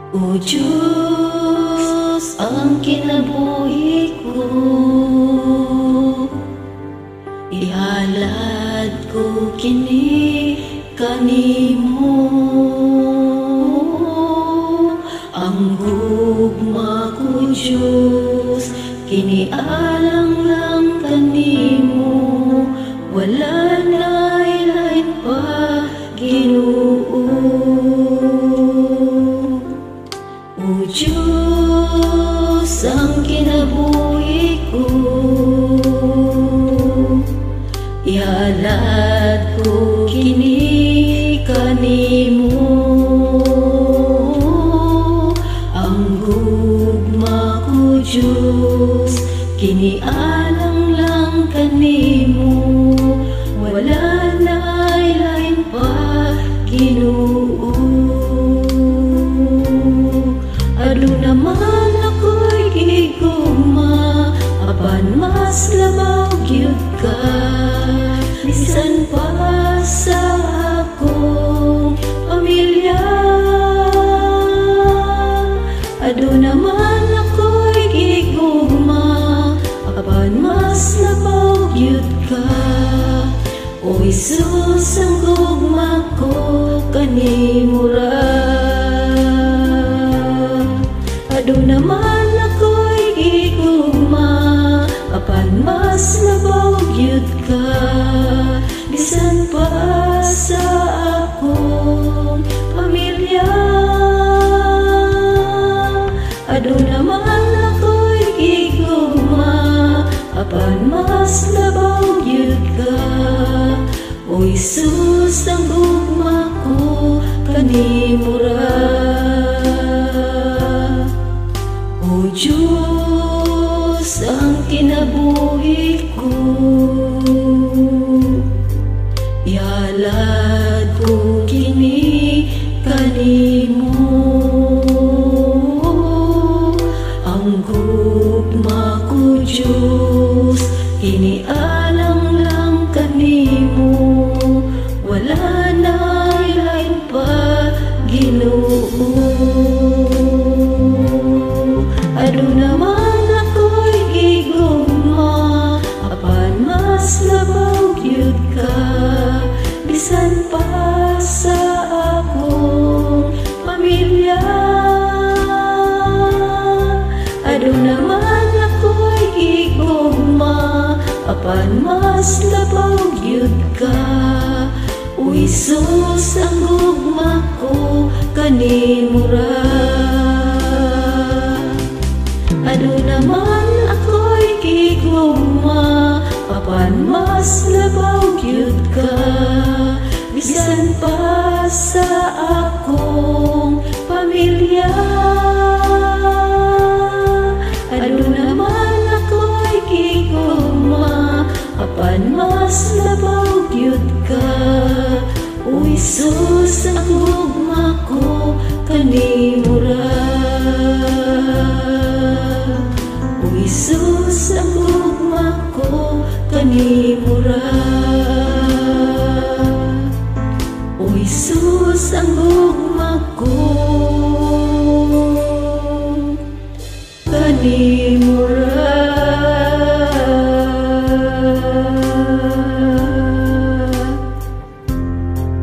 O Diyos, ang kinabuhi ko, ihalad ko kini kanimo. Ang gugma ko Diyos, kinialang lang kanimo. Wala na ilain pa Ginoo. O Diyos, ang kinabuhi ko, ihalad ko kini kanimo. Ang gugma ko Diyos, kinialang lang kanimo. Wala na ilain pa Ginoo. Adu naman ako'y gigugma, apan mas labaw gyud ka. Bisan pa sa akong pamilya. Adu naman ako'y gigugma, apan mas labaw gyud ka. O Jesus, ang gugma ko kanimo ra. Adu naman ako'y gigugma, apan mas labaw gyud ka. Bisan pa sa akong pamilya. Adu naman ako'y gigugma, apan mas labaw gyud ka. O Jesus, ang gugma ko kanimo ra. O Diyos, ang kinabuhi ko, ihalad ko kini kanimo. Ang gugma ko Diyos, kinialang lang kanimo. Wala na ilain pa Ginoo. Adu naman ako'y gigugma, apan mas labaw gyud ka. Bisan pa sa akong pamilya. Adu naman ako'y gigugma, apan mas labaw gyud ka. O Jesus, ang gugma ko kanimo ra. Adu naman ako'y gigugma, apan mas labaw gyud ka. Bisan pa sa akong pamilya. Adu naman ako'y gigugma, apan mas labaw gyud ka. O Jesus, ang gugma ko kanimo ra. O Jesus, ang gugma ko kanimo ra. O Jesus, ang gugma ko kanimo ra.